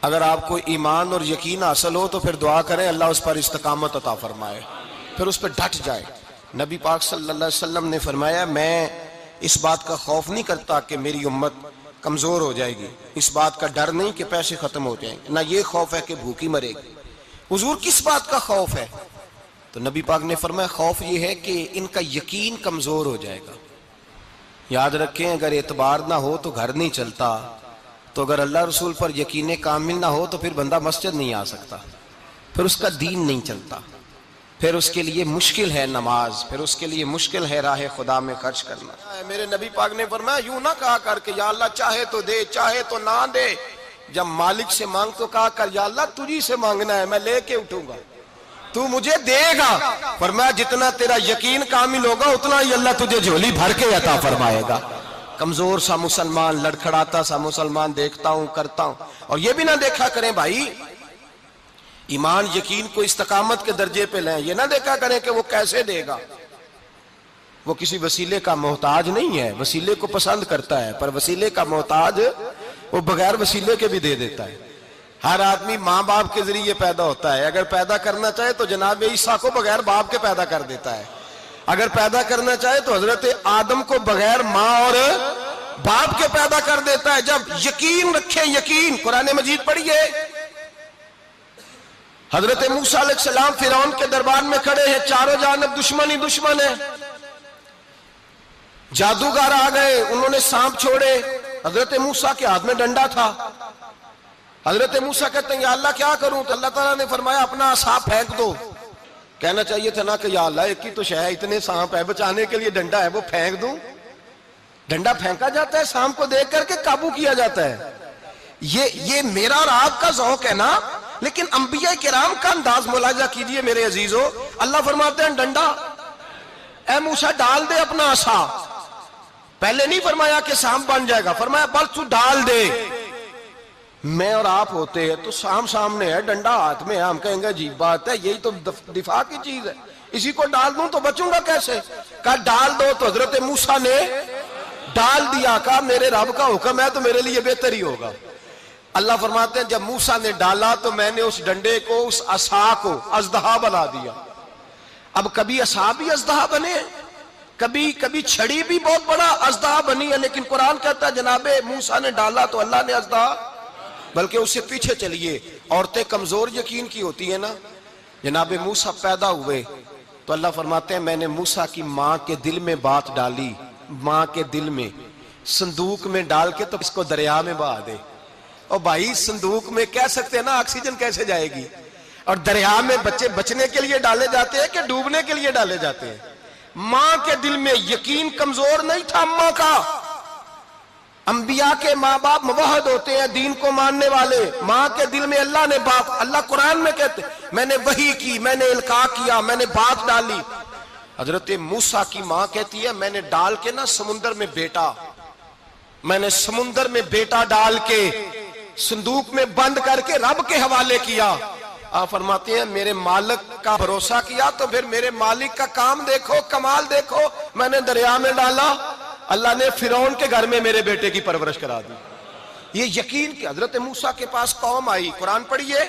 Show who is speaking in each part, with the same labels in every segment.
Speaker 1: اگر آپ کو ایمان اور یقین حاصل ہو تو پھر دعا کریں اللہ اس پر استقامت عطا فرمائے، پھر اس پہ ڈٹ جائے۔ نبی پاک صلی اللہ علیہ وسلم نے فرمایا میں اس بات کا خوف نہیں کرتا کہ میری امت کمزور ہو جائے گی، اس بات کا ڈر نہیں کہ پیسے ختم ہو جائیں گے، نہ یہ خوف ہے کہ بھوکی مرے گی۔ حضور کس بات کا خوف ہے؟ تو نبی پاک نے فرمایا خوف یہ ہے کہ ان کا یقین کمزور ہو جائے گا۔ یاد رکھیں اگر اعتبار نہ ہو تو گھر نہیں چلتا، تو اگر اللہ رسول پر یقین کامل نہ ہو تو پھر بندہ مسجد نہیں آ سکتا، پھر اس کا دین نہیں چلتا، پھر اس کے لیے مشکل ہے نماز، پھر اس کے لیے مشکل ہے راہ خدا میں خرچ کرنا۔ میرے نبی پاک نے فرمایا یوں نہ کہا کر کہ یا اللہ چاہے تو دے چاہے تو نہ دے، جب مالک سے مانگ تو کہا کر یا اللہ تجھی سے مانگنا ہے، میں لے کے اٹھوں گا، تو مجھے دے گا۔ فرمایا جتنا تیرا یقین کامل ہوگا اتنا ہی اللہ تجھے جھولی بھر کے عطا فرمائے گا۔ کمزور سا مسلمان، لڑکھڑاتا سا مسلمان دیکھتا ہوں کرتا ہوں، اور یہ بھی نہ دیکھا کریں بھائی ایمان یقین کو استقامت کے درجے پہ لیں، یہ نہ دیکھا کریں کہ وہ کیسے دے گا، وہ کسی وسیلے کا محتاج نہیں ہے، وسیلے کو پسند کرتا ہے، پر وسیلے کا محتاج وہ بغیر وسیلے کے بھی دے دیتا ہے۔ ہر آدمی ماں باپ کے ذریعے پیدا ہوتا ہے، اگر پیدا کرنا چاہے تو جناب عیسیٰ کو بغیر باپ کے پیدا کر دیتا ہے، اگر پیدا کرنا چاہے تو حضرت آدم کو بغیر ماں اور باپ کے پیدا کر دیتا ہے۔ جب یقین رکھیں، یقین، قرآن مجید پڑھیے، حضرت موسیٰ علیہ السلام فرعون کے دربار میں کھڑے ہیں، چاروں جانب دشمن ہی دشمن ہے، جادوگر آ گئے، انہوں نے سانپ چھوڑے، حضرت موسیٰ کے ہاتھ میں ڈنڈا تھا، حضرت موسیٰ کہتے ہیں یا اللہ کیا کروں؟ تو اللہ تعالیٰ نے فرمایا اپنا عصا پھینک دو۔ کہنا چاہیے تھا نا کہ یا اللہ ایک ہی تو شے ہے، اتنے سانپ ہے، بچانے کے لیے ڈنڈا ہے وہ پھینک دوں؟ ڈنڈا پھینکا جاتا ہے، سانپ کو دیکھ کر کے قابو کیا جاتا ہے۔ یہ میرا اور آپ کا ذوق ہے نا، لیکن انبیاء کرام کا انداز ملاحظہ کیجئے میرے عزیزو۔ اللہ فرماتے ہیں ڈنڈا، اے موسیٰ ڈال دے اپنا عصا، پہلے نہیں فرمایا کہ سانپ بن جائے گا، فرمایا بس تو ڈال دے۔ میں اور آپ ہوتے ہیں تو سام سامنے ہے، ڈنڈا ہاتھ میں ہے، ہم کہیں گے عجیب بات ہے، یہی تو دفاع کی چیز ہے، اسی کو ڈال دوں تو بچوں گا کیسے؟ کہا ڈال دو، تو حضرت موسیٰ نے ڈال دیا، کہا میرے رب کا حکم ہے تو میرے لیے بہتر ہی ہوگا۔ اللہ فرماتے ہیں جب موسیٰ نے ڈالا تو میں نے اس ڈنڈے کو، اس عصا کو اژدہا بنا دیا۔ اب کبھی عصا بھی اژدہا بنے، کبھی چھڑی بھی بہت بڑا اژدہا بنی ہے، لیکن قرآن کہتا ہے جناب موسیٰ نے ڈالا تو اللہ نے اژدہا، بلکہ اس سے پیچھے چلیے، عورتیں کمزور یقین کی ہوتی ہیں نا، جناب موسیٰ پیدا ہوئے تو اللہ فرماتے ہیں میں نے موسیٰ کی ماں کے دل میں بات ڈالی، ماں کے دل میں، صندوق میں ڈال کے تو اس کو دریا میں بہا دے۔ اور بھائی صندوق میں کہہ سکتے ہیں نا آکسیجن کیسے جائے گی، اور دریا میں بچے بچنے کے لیے ڈالے جاتے ہیں کہ ڈوبنے کے لیے ڈالے جاتے ہیں؟ ماں کے دل میں یقین کمزور نہیں تھا ماں کا۔ انبیاء کے ماں باپ موحد ہوتے ہیں، دین کو ماننے والے، ماں کے دل میں اللہ نے باپ، اللہ قرآن میں کہتے میں نے وحی کی، میں نے القاء کیا، میں نے بات ڈالی۔ حضرت موسیٰ کی ماں کہتی ہے میں نے ڈال کے نا سمندر میں بیٹا، میں نے سمندر میں بیٹا ڈال کے صندوق میں بند کر کے رب کے حوالے کیا۔ آپ فرماتے ہیں میرے مالک کا بھروسہ کیا تو پھر میرے مالک کا کام دیکھو، کمال دیکھو، میں نے دریا میں ڈالا، اللہ نے فرعون کے گھر میں میرے بیٹے کی پرورش کرا دی۔ یہ یقین کہ حضرت موسیٰ کے پاس قوم آئی، قرآن پڑھیے،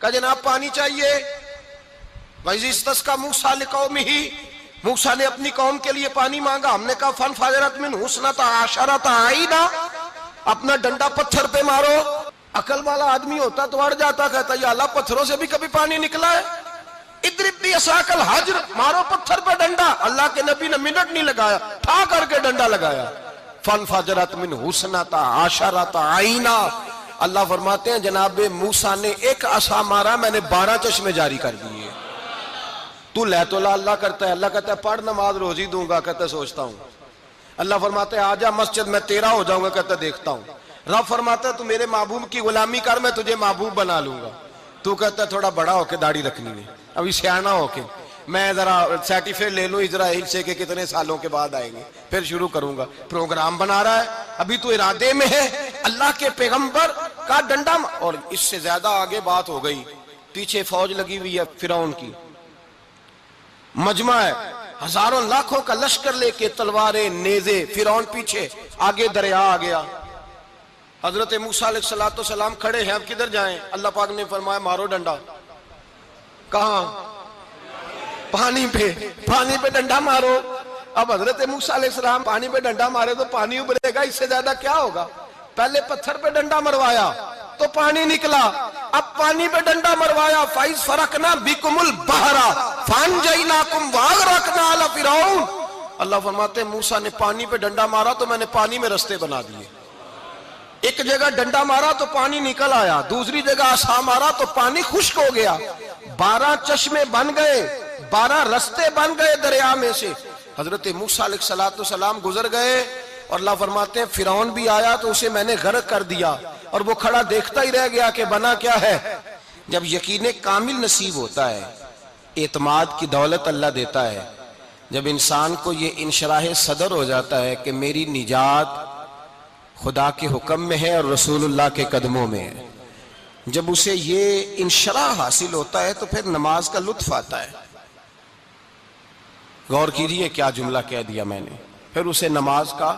Speaker 1: کہا جناب پانی چاہیے، وَإِذِ اسْتَسْقَىٰ مُوسَىٰ لِقَوْمِهِ، موسیٰ نے اپنی قوم کے لیے پانی مانگا، ہم نے کہا فَانْفَجَرَتْ مِنْهُ اثْنَتَا عَشَرَةَ عَيْنًا، اپنا ڈنڈا پتھر پہ مارو۔ عقل والا آدمی ہوتا تو اڑ جاتا، کہتا یا اللہ پتھروں سے بھی کبھی پانی نکلا ہے؟ اضرب بعصاک الحجر، مارو پتھر پہ ڈنڈا۔ اللہ کے نبی نے منٹ نہیں لگایا، ٹھا کر کے ڈنڈا لگایا، فانفجرت منہ اثنتا عشرۃ عینا۔ اللہ فرماتے ہیں جناب موسیٰ نے ایک عصا مارا، میں نے 12 چشمے جاری کر دیے۔ تو لے تو لا اللہ کرتا ہے، اللہ کہتا ہے پڑھ نماز روزی دوں گا، کہتا ہے سوچتا ہوں۔ اللہ فرماتا ہے آجا مسجد میں تیرا ہو جاؤں گا، کہتا ہے دیکھتا ہوں۔ رب فرماتا ہے تو میرے محبوب کی غلامی کر، میں تجھے محبوب بنا لوں گا۔ تو کہتا ہے تھوڑا بڑا ہو کے داڑھی رکھنی ہے، ابھی سیانا ہو کے میں ذرا سرٹیفکیٹ لے لوں اسرائیل سے کہ کتنے سالوں کے بعد آئیں گے، پھر شروع کروں گا۔ پروگرام بنا رہا ہے، ابھی تو ارادے میں ہے۔ اللہ کے پیغمبر کا ڈنڈا، اور اس سے زیادہ آگے بات ہو گئی، پیچھے فوج لگی ہوئی ہے فرعون کی، مجمع ہے، ہزاروں لاکھوں کا لشکر لے کے، تلواریں نیزے، فرعون پیچھے، آگے دریا آ گیا۔ حضرت موسیٰ علیہ السلام کھڑے ہیں، اب کدھر جائیں؟ اللہ پاک نے فرمایا مارو ڈنڈا۔ کہاں؟ پانی پہ ڈنڈا مارو۔ اب حضرت موسیٰ علیہ السلام پانی پہ ڈنڈا مارے تو پانی ابلے گا، اس سے زیادہ کیا ہوگا؟ پہلے پتھر پہ ڈنڈا مروایا تو پانی نکلا، اب پانی پہ ڈنڈا مروایا فَإِذْ فَرَقْنَا بِكُمُ الْبَحْرَ فَأَنْجَيْنَاكُمْ وَأَغْرَقْنَا آلَ فِرْعَوْنَ۔ اللہ فرماتے ہیں موسیٰ نے پانی پہ ڈنڈا مارا تو میں نے پانی میں رستے بنا دیے۔ ایک جگہ ڈنڈا مارا تو پانی نکل آیا، دوسری جگہ عصا مارا تو پانی خشک ہو گیا، 12 چشمے بن گئے، 12 رستے بن گئے دریا میں سے۔ حضرت موسیٰ علیہ السلام گزر گئے اور اللہ فرماتے ہیں فرعون بھی آیا تو اسے میں نے غرق کر دیا، اور وہ کھڑا دیکھتا ہی رہ گیا کہ بنا کیا ہے۔ جب یقین کامل نصیب ہوتا ہے، اعتماد کی دولت اللہ دیتا ہے، جب انسان کو یہ انشراح صدر ہو جاتا ہے کہ میری نجات خدا کے حکم میں ہے اور رسول اللہ کے قدموں میں ہے، جب اسے یہ انشراح حاصل ہوتا ہے تو پھر نماز کا لطف آتا ہے۔ غور کیجئے کیا جملہ کہہ دیا میں نے۔ پھر اسے نماز کا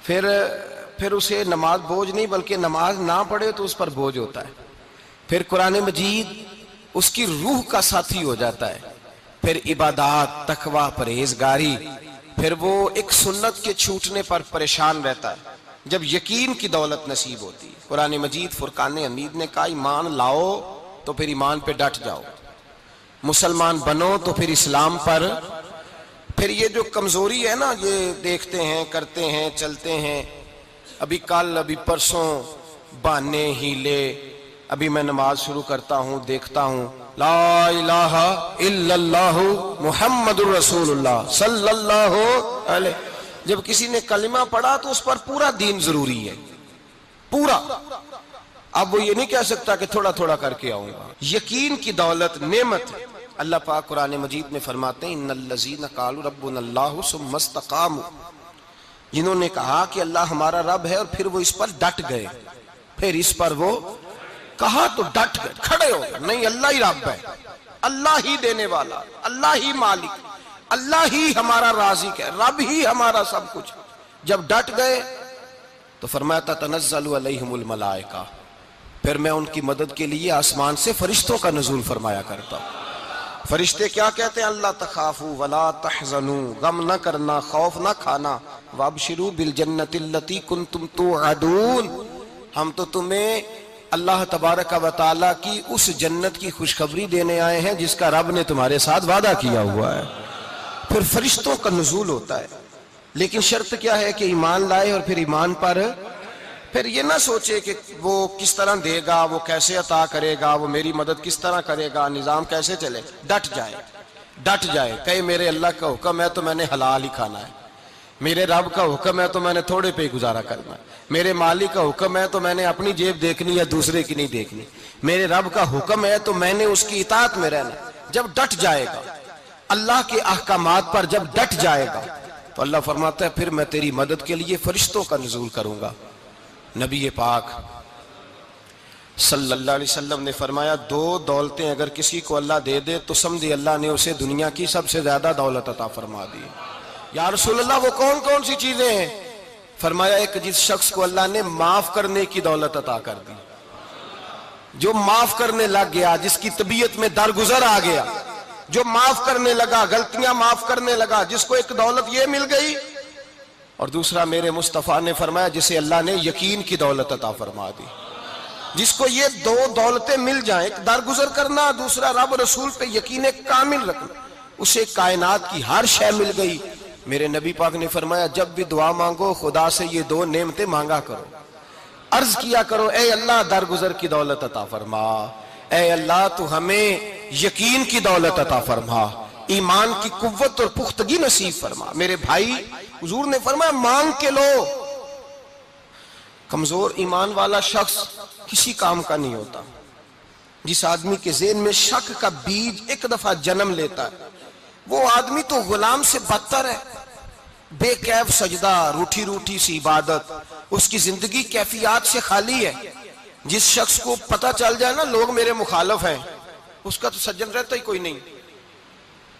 Speaker 1: پھر اسے نماز بوجھ نہیں، بلکہ نماز نہ پڑھے تو اس پر بوجھ ہوتا ہے۔ پھر قرآن مجید اس کی روح کا ساتھی ہو جاتا ہے، پھر عبادات، تقوی، پرہیزگاری، پھر وہ ایک سنت کے چھوٹنے پر پریشان رہتا ہے جب یقین کی دولت نصیب ہوتی ہے۔ قرآن مجید فرقان حمید نے کہا ایمان لاؤ تو پھر ایمان پہ ڈٹ جاؤ، مسلمان بنو تو پھر اسلام پر۔ پھر یہ جو کمزوری ہے نا، یہ دیکھتے ہیں، کرتے ہیں، چلتے ہیں، ابھی کل ابھی پرسوں بہانے ہیلے، ابھی میں نماز شروع کرتا ہوں دیکھتا ہوں لا الہ الا اللہ محمد الرسول اللہ صلی اللہ علیہ۔ جب کسی نے کلمہ پڑھا تو اس پر پورا دین ضروری ہے، پورا۔ اب وہ یہ نہیں کہہ سکتا کہ تھوڑا تھوڑا کر کے آؤں گا۔ یقین کی دولت نعمت ہے۔ اللہ پاک قرآن مجید میں فرماتے ہیں ان الذین قالوا ربنا اللہ ثم استقاموا، جنہوں نے کہا کہ اللہ ہمارا رب ہے اور پھر وہ اس پر ڈٹ گئے، پھر اس پر وہ کہا تو ڈٹ گئے، کھڑے ہو گئے، نہیں اللہ ہی رب ہے، اللہ ہی دینے والا، اللہ ہی مالک، اللہ ہی ہمارا رازق ہے، رب ہی ہمارا سب کچھ۔ جب ڈٹ گئے تو فرمایا تتنزل علیہم الملائکہ، پھر میں ان کی مدد کے لیے آسمان سے فرشتوں کا نزول فرمایا کرتا ہوں۔ فرشتے کیا کہتے ہیں؟ اللہ تخافوا ولا تحزنوا، غم نہ کرنا، خوف نہ کھانا، وابشروا بالجنۃ التی کنتم توعدون، ہم تو تمہیں اللہ تبارک و تعالیٰ کی اس جنت کی خوشخبری دینے آئے ہیں جس کا رب نے تمہارے ساتھ وعدہ کیا ہوا ہے۔ پھر فرشتوں کا نزول ہوتا ہے، لیکن شرط کیا ہے کہ ایمان لائے، اور پھر ایمان پر پھر یہ نہ سوچے کہ وہ کس طرح دے گا، وہ کیسے عطا کرے گا، وہ میری مدد کس طرح کرے گا، نظام کیسے چلے۔ ڈٹ جائے کہے میرے اللہ کا حکم ہے تو میں نے حلال ہی کھانا ہے، میرے رب کا حکم ہے تو میں نے تھوڑے پہ گزارا کرنا ہے، میرے مالک کا حکم ہے تو میں نے اپنی جیب دیکھنی یا دوسرے کی نہیں دیکھنی، میرے رب کا حکم ہے تو میں نے اس کی اطاعت میں رہنا۔ جب ڈٹ جائے گا اللہ کے احکامات پر، جب ڈٹ جائے گا تو اللہ فرماتا ہے پھر میں تیری مدد کے لیے فرشتوں کا نزول کروں گا۔ نبی پاک صلی اللہ علیہ وسلم نے فرمایا 2 دولتیں اگر کسی کو اللہ دے دے تو سمجھے اللہ نے اسے دنیا کی سب سے زیادہ دولت عطا فرما دی۔ یا رسول اللہ وہ کون کون سی چیزیں ہیں؟ فرمایا ایک جس شخص کو اللہ نے معاف کرنے کی دولت عطا کر دی، جو معاف کرنے لگ گیا، جس کی طبیعت میں درگزر آ گیا، جو معاف کرنے لگا، غلطیاں معاف کرنے لگا، جس کو ایک دولت یہ مل گئی۔ اور دوسرا میرے مصطفیٰ نے فرمایا جسے اللہ نے یقین کی دولت عطا فرما دی، جس کو یہ 2 دولتیں مل جائیں، ایک درگزر کرنا، دوسرا رب رسول پہ یقین کامل رکھنا، اسے کائنات کی ہر شے مل گئی۔ میرے نبی پاک نے فرمایا جب بھی دعا مانگو خدا سے یہ 2 نعمتیں مانگا کرو، عرض کیا کرو اے اللہ درگزر کی دولت عطا فرما، اے اللہ تو ہمیں یقین کی دولت عطا فرما، ایمان کی قوت اور پختگی نصیب فرما۔ میرے بھائی حضور نے فرمایا مانگ کے لو۔ کمزور ایمان والا شخص کسی کام کا نہیں ہوتا۔ جس آدمی کے ذہن میں شک کا بیج ایک دفعہ جنم لیتا ہے وہ آدمی تو غلام سے بدتر ہے۔ بے کیف سجدہ، روٹھی روٹھی سی عبادت، اس کی زندگی کیفیات سے خالی ہے۔ جس شخص کو پتہ چل جائے نا لوگ میرے مخالف ہیں، اس کا تو سجن رہتا ہی کوئی نہیں۔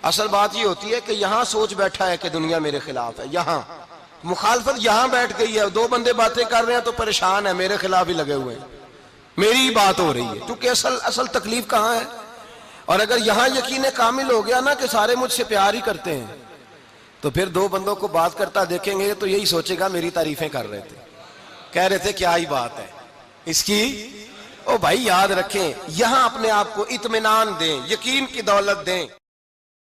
Speaker 1: اصل بات یہ ہوتی ہے کہ یہاں سوچ بیٹھا ہے کہ دنیا میرے خلاف ہے، مخالفت یہاں بیٹھ گئی ہے، دو بندے باتیں کر رہے ہیں تو پریشان ہے، میرے خلاف ہی لگے ہوئے ہیں، میری ہی بات ہو رہی ہے، کیونکہ اصل تکلیف کہاں ہے؟ اور اگر یہاں یقین کامل ہو گیا نا کہ سارے مجھ سے پیار ہی کرتے ہیں، تو پھر دو بندوں کو بات کرتا دیکھیں گے تو یہی سوچے گا میری تعریفیں کر رہے تھے، کہہ رہے تھے کیا ہی بات ہے اس کی۔ او بھائی یاد رکھیں، یہاں اپنے آپ کو اطمینان دیں، یقین کی دولت دیں۔